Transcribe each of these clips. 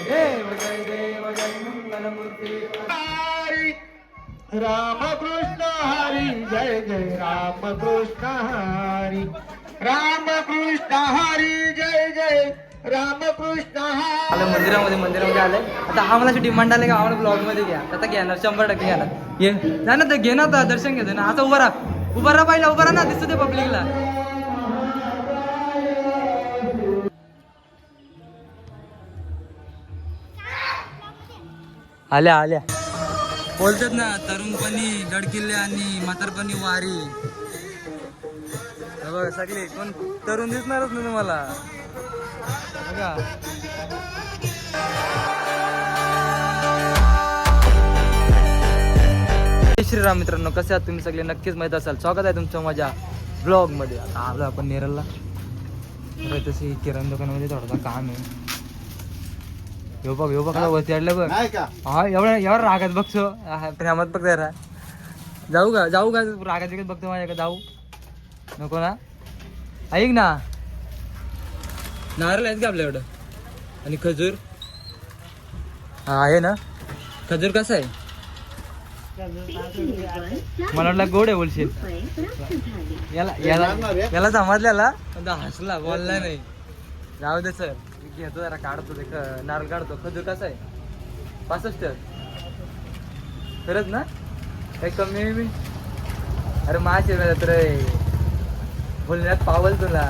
देव जय देव जय मंगलमूर्ती रामकृष्ण हरी जय जय रामकृष्ण हरी रामकृष्ण हरी जय जय रामकृष्ण हरी. आलं मंदिरामध्ये आलंय. आता हा मला डिमांड आले का आम्हाला ब्लॉग मध्ये घ्या. आता घेणार 100% घेणार. ये नाही ना तर घे ना, आता दर्शन घेतो ना. आता उभा राहा पाहिजे, उभा राहा ना, दिसतो ते पब्लिकला. आल्या बोलतात ना, तरुणपणी गडकिल्ले आणि म्हातारपणी वारी. बघा सगळे कोण तरुण दिसणारच नाही तुम्हाला बघा. श्रीराम मित्रांनो, कसे आहात तुम्ही सगळे? नक्कीच माहित असाल. स्वागत आहे तुमचं माझ्या ब्लॉग मध्ये. आता आलो आपण नेरलला. तशी किराणा दुकानामध्ये थोडासा काम आहे. बघ वरती आडलं बघ. हा एवढा रागात बघतो. प्रेमात बघ जरा. जाऊ का रागात विकत बघतो माझ्याकडे. जाऊ नको ना. ऐक ना, नारळ आहेत का आपल्या एवढं? आणि खजूर हा आहे ना. खजूर कसा आहे? मला वाटलं गोड आहे बोलशील. याला समजल्याला पण हसला, बोलला नाही. जाऊ दे सर, घेतो जरा, काढतो ते नारळ काढतो. खजूर कसा आहे? 65. खरंच ना? काही कमी आहे मी? अरे माझे तर बोलण्यात पावल तुला.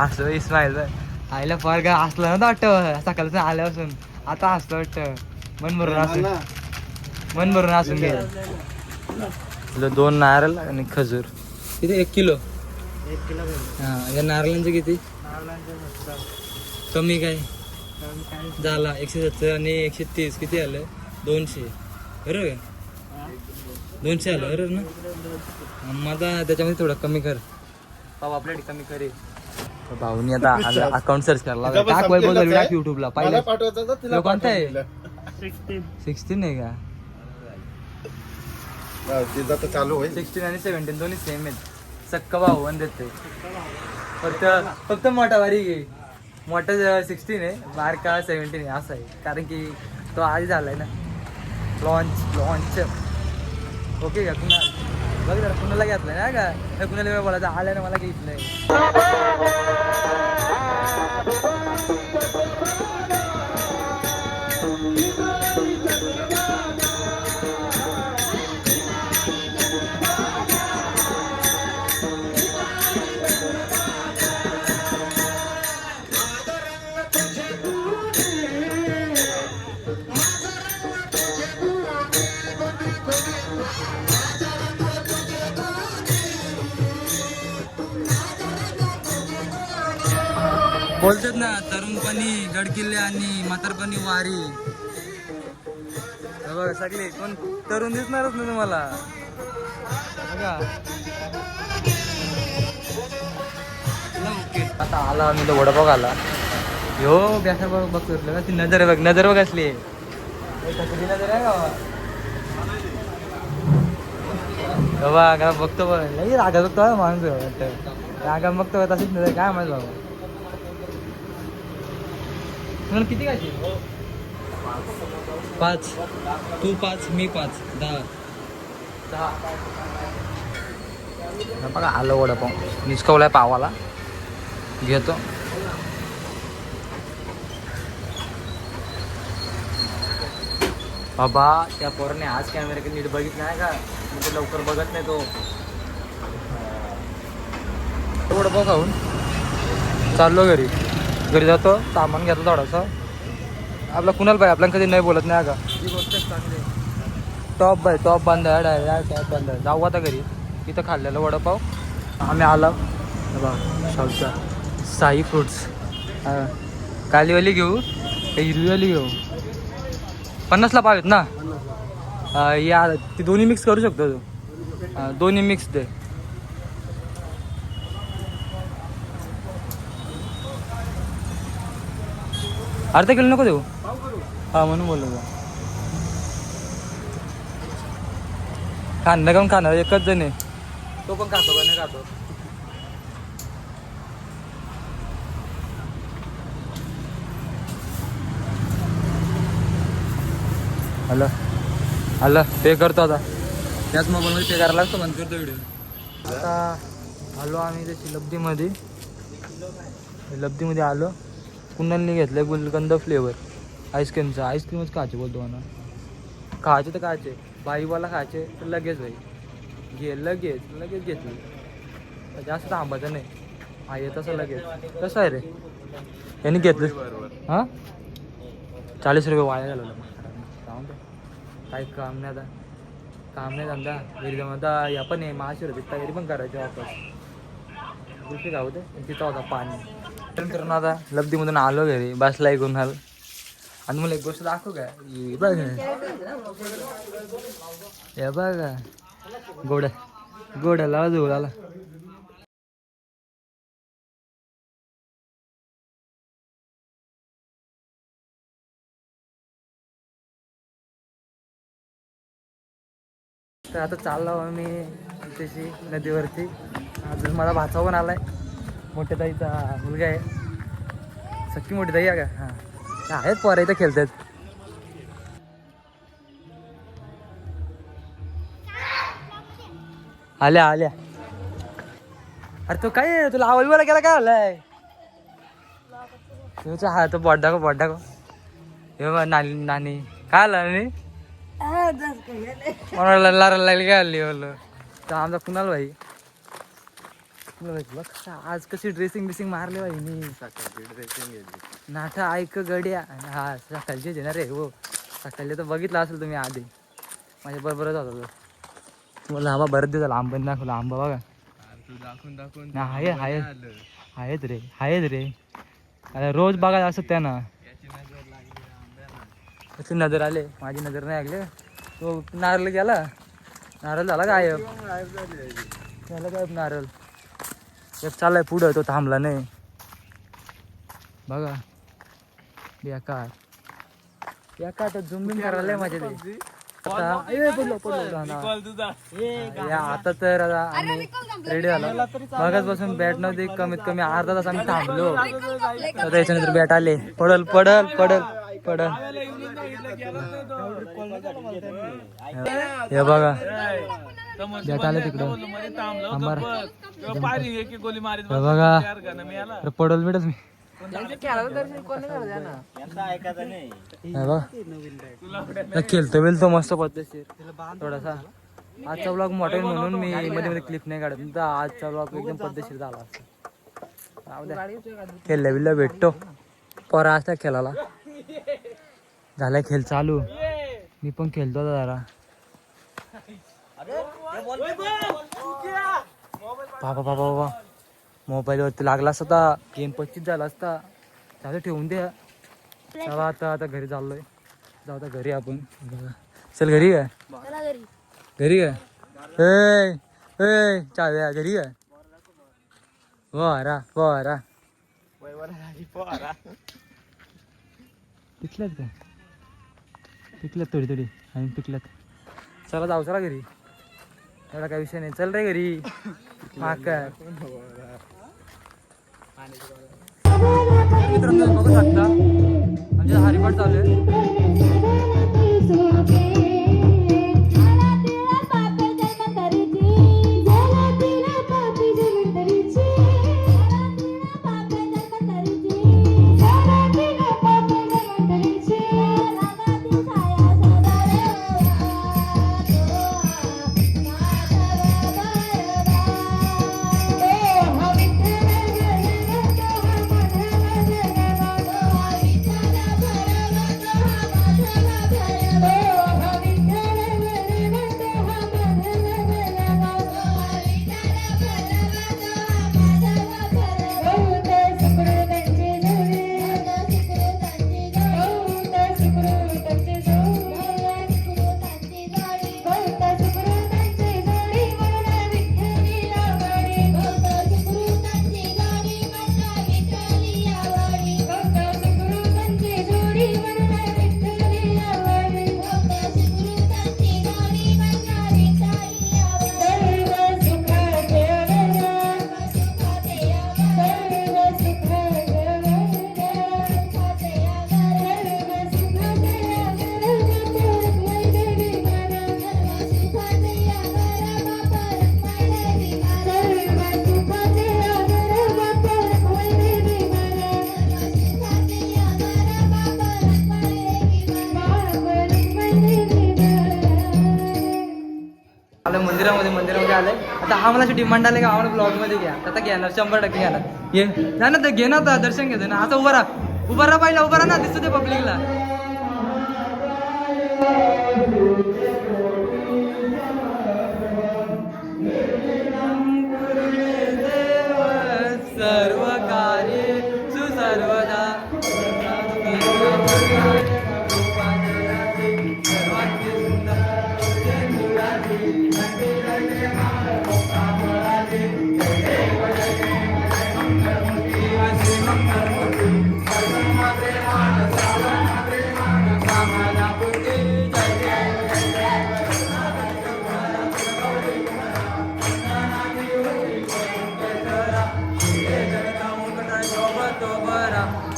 असं इस्माईल आईला फार काय हसलं नव्हतं वाटतं सकाळचं आल्यापासून. आता हसलं वाटतं. मन भरून असून घे. 2 नारळ आणि खजूर किती? 1 किलो. हा, या नारळांचे किती? कमी काय झाला? 170 आणि 130 किती आलं? 200 बरोबर का? 200 आलं बरोबर ना. मग आता त्याच्यामध्ये थोडं कमी कर. पाव आपल्याकडे कमी करे. भाऊनी आता अकाउंट सर्च करायला टाक. वैभव टाक युट्यूबला. पाहिलं कोणता आहे? 16 आहे का? चालू होईल. 16 आणि 17 दोन्ही सेम आहेत. सक्का भाऊ आणि देते. फक्त मोठा वारी घे. मोठा 16 आहे, बारका 17 आहे. असं आहे, कारण की तो आधी झालाय ना लॉन्च. ओके का? बघ जरा कुणाला घेतलंय ना का? कुणाला वेळ बोलायचं आल्या ना, मला घेत नाही. बोलतात ना, तरुणपणी गडकिल्ले आणि म्हातारपणी वारी. बघा सगळे कोण तरुण दिसणारच नाही तुम्हाला बघा. आता आला मी तो वडापाव आला. हो बॅसा बघतो का? ती नजर बघ असली. नजर आहे का बघतो बघ. नाही रागा बघतो माणूस वाटतं. रागा बघतो तशीच नजर. काय माहिती बाबा. तुम्हाला किती खायची? 5. तू 5 मी 5 10. बघा आलं वडापाव. निचकवलाय पावाला. घेतो. बाबा त्या पोराने आज कॅमेरा नीट बघितलं नाही का? म्हणजे लवकर बघत नाही तो. वडापाव खाऊन चाललो घरी जातो. सामान घेतो थोडासा. आपला कुणाला पाहिजे? आपल्याला कधी नाही बोलत नाही का? ही गोष्ट चांगली. टॉप बांधा टॉप बांधा. जाऊ आता घरी. इथं खाल्लेलं वडापाव आम्ही आला. शाहूचा साई फ्रूट्स. कालीवाली घेऊ का हिरवीवाली घेऊ? 50ला पाव आहेत ना. या ती दोन्ही मिक्स करू शकतो तू. दोन्ही मिक्स दे. अर्धा किलो नको देऊ? हा म्हणून बोललो का? खाणं काऊन खाणार? एकच जण आहे. तो पण खातो का नाही खातो? आलं पे करतो आता. त्याच मोबाईलमध्ये पे करायला लागतो बंद करतो व्हिडिओ. आता आलो आम्ही त्याची लब्धीमध्ये आलो. कुणालने घेतलं गुलकंद फ्लेवर आईस्क्रीमचा. आईस्क्रीमच खायचे बोलतो म्हणा. खायचे तर खायचे, बाईवाला खायचे तर लगेच भाई लगेच घेतलं. जास्त थांबायचं नाही. हा येत असं लगेच. कसं आहे रे यांनी घेतलं. हां 40 रुपये वाया घालवलं. जाऊन दे काही काम नाही. आता काम नाही धंदा घरी आता या पण आहे. महाशी होती तयारी पण करायची वापस. कुठे खाऊ दे तिथं होता पाणी. करून आता लब्धीमधून आलो घरी बसला ऐकून हाल. आणि मला एक गोष्ट दाखव काय बघ हे बघा गोड्याला जवळ आला. तर आता चाललो आम्ही त्याची नदीवरती. अजून मला भाचा पण आलाय. मोठ्या ताईचा मुलगा आहे. सख्खी मोठी ताई आहे का? हां आहेत पोरं इथं खेळतात. आल्या अरे तो काय तुला आवड बोला केला काय आलाय तुझा? हा तो बोट दाखव हे बघ नानी काय आला नानी मला लागली काय आली बोललो. तर आमचा कुणाल भाई आज कशी ड्रेसिंग मारली भाई मी. सकाळची ड्रेसिंग घेतली नाठा ऐक गड्या. हा सकाळचे येणार रे हो. सकाळचे तर बघितलं असेल तुम्ही आधी माझ्या बरोबरच होता. तुम्हाला आंबा बरंच दिवस झाला. आंबा दाखवला. आंबा बघा दाखवून आहेत रे. अरे रोज बघा असं त्यांना कशी नजर आले. माझी नजर नाही लागले. तो नारळ गेला. नारळ झाला काय झालं काय नारळ एक चाललाय पुढं. तो थांबला नाही बघा. बेकार तर झुंबिंग करायला माझ्या ते. आता तर आम्ही रेडी झालो. मगच बसून बॅट नव्हती. कमीत कमी अर्धा तास आम्ही थांबलो. तर त्याच्यानंतर बॅट आले. पडल हे बघा बॅट आले तिकडं. बघा पडल बिडच मी खेळतो मस्त पद्धतशीर. थोडासा आजचा ब्लॉग मोठा आहे म्हणून मी मध्ये क्लिप नाही काढत. तर आजचा ब्लॉग एकदम पद्धतशीर झाला. खेळल्या बिल्ल्या भेटतो पोरा असता खेळायला. झालाय खेळ चालू. मी पण खेळतो जरा. बाबा मोबाईलवरती लागला असता गेम 25 झाला असता. त्याला ठेवून द्या. चला आता घरी चाललोय. जाऊ आता घरी आपण. चल घरी काय चाव्या घरी काय वारा पिकल्यात का? पिकल्यात थोडी आणि पिकल्यात. चला जाऊ चला घरी. एवढा काय विषय नाही. चल रे घरी. मित्रांनो बघू शकता आमच्या हरिपाठ चालू आहे. आलं मंदिरामध्ये आलंय. आता आम्हाला अशी डिमांड आले का आम्हाला ब्लॉगमध्ये घ्या. आता घेणार 100% घेणार. ये नाही ना, तर घे ना, आता दर्शन घेतो ना. आता उभा राहा पाहिजे, उभा राहा ना, दिसतो ते पब्लिकला. सर्व कार्य सुसर्वदा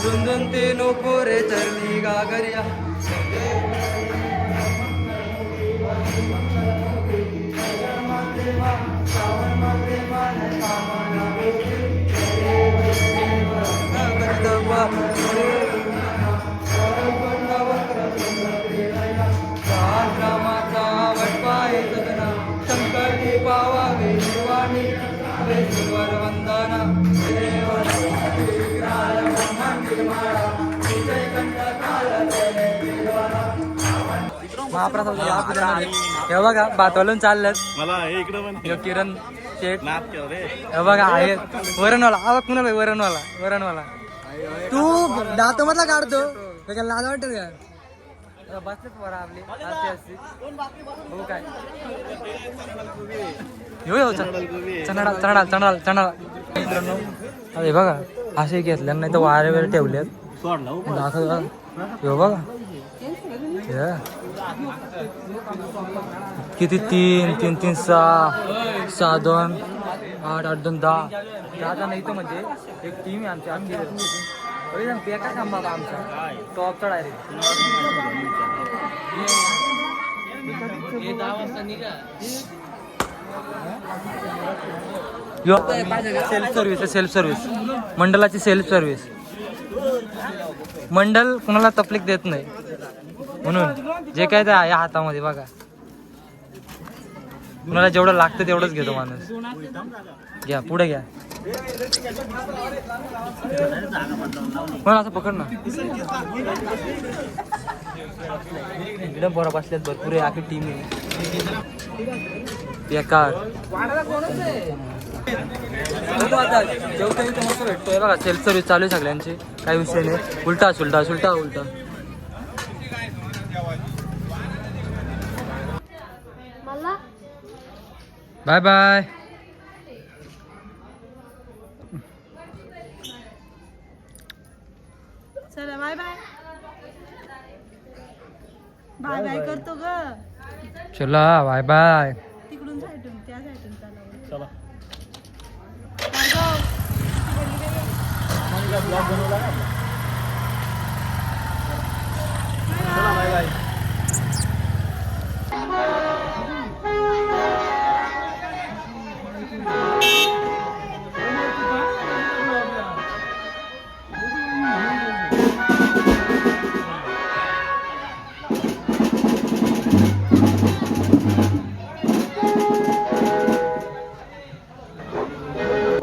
दुंदुन तीनो पोरे चरली गागरिया. शंकरी पावावे शिवानी वंदना. महाप्रसाद हे बघा भातवालून चालल्यात. मला हे इकडं पण ह्यो किरण शेठ नाद कर रे. हे बघा आहे वरणवाला. आवाज कुणाला वरणवाला तू दात मधला काढतो लाज वाटत का बसलेच बरं आपली असते हो काय हो चणाल मित्रांनो. अरे बघा असे घेतल्या नाही तर वारे वगैरे ठेवलेत. दाखव बघा किती 3 6 2 8 8 2 10 नाही तर म्हणजे एक टीम आहे आमची आमची बेकार काम बाबा आमचा टॉपचा डायरेक्ट. सेल्फ सर्व्हिस मंडळाची सेल्फ सर्व्हिस. मंडळ कुणाला तकलीफ देत नाही म्हणून जे काय ते आहे हातामध्ये बघा. कुणाला जेवढं लागतं तेवढंच घेतो माणूस. घ्या पुढे घ्या. पण असं पकड ना. एकदम बरं बसल्यात भरपूर आहे आखी टीम आहे बेकार. जेवढं इथं मस्त भेटतोय बघा. सेल्फ सर्व्हिस चालू आहे सगळ्यांची काही विषय नाही. उलटा बाय बाय. चला बाय बाय बाय बाय करतो ग. चला बाय बाय. तिकडून साईडून त्या साईडून चला. Bye bye.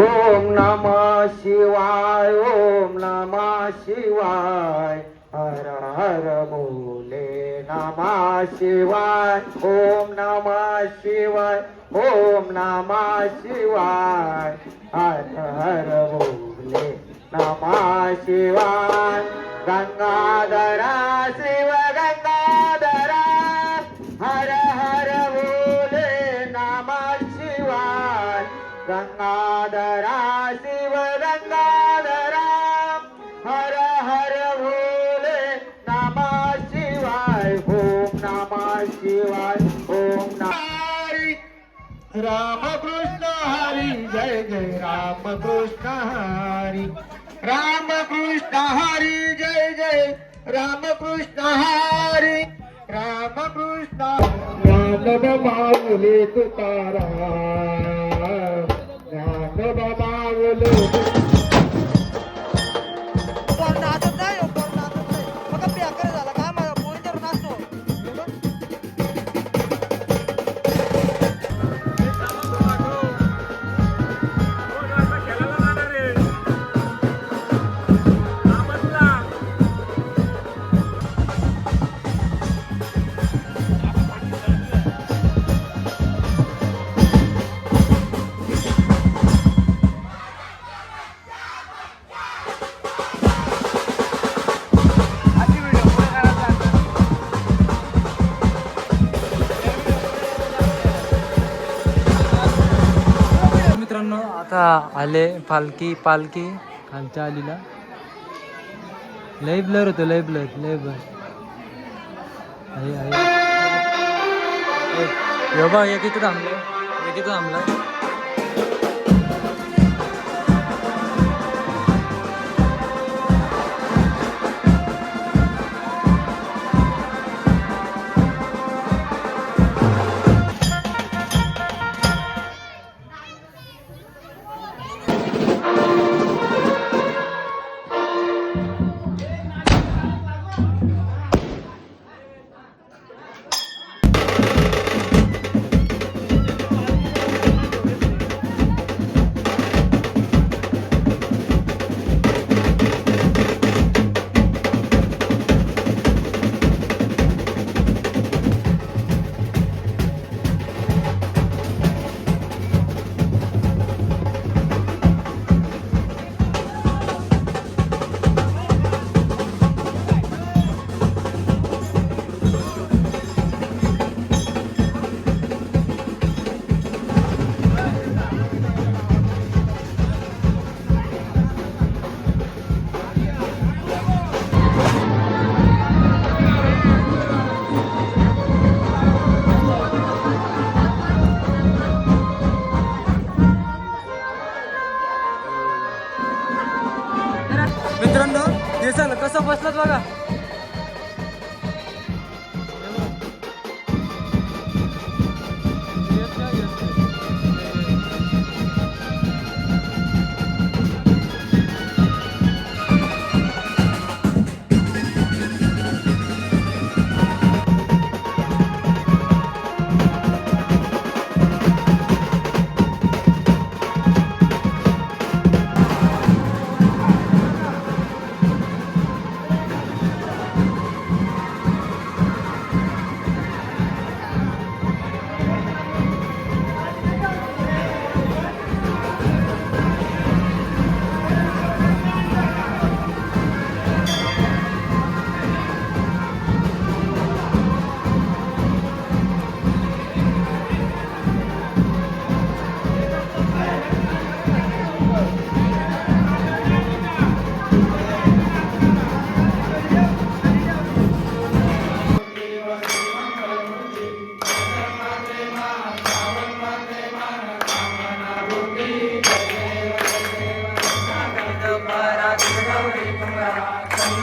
ओम नमः शिवाय, ओम नमः शिवाय, हर हर भोले नमः शिवाय, ओम नमः शिवाय, ओम नमः शिवाय, हर हर भोले नमः शिवाय. गंगाधरा शिव गंगाधरा, हर हर भोले नमः शिवाय. गंगाधरा शिव गंगाधरा, हर हर भोले नमः शिवाय. ओम नमः शिवाय, ओम नमः. राम कृष्ण हरी जय जय राम कृष्ण हरी. राम कृष्ण हरी जय जय राम कृष्ण हरी. राम कृष्ण ज्ञान माऊली तुकाराम, ज्ञान माऊली. मित्रांनो आता आले पालखी खालच्या आलीला लय ब्लर होतो लय ब्लर आहे बा एक इथं थांबलं मित्रांनो हे सांग कसं बसलात बघा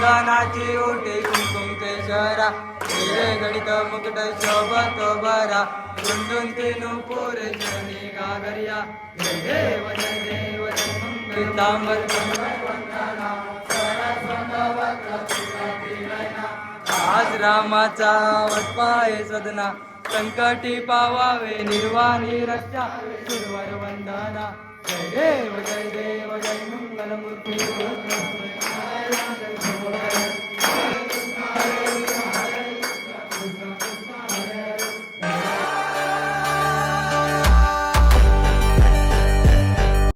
संगनाची ओटे कुंकुम केशरा हिरे गणित मुकुट शोभत बरा गुंडून तीनू पोरे शनी गागरिया जय देव पितांबर आज रामाचा वटपाय सदना संकटी पावावे निर्वाणी रक्षा सुरवर वंदना जय देव जय मंगल मूर्ती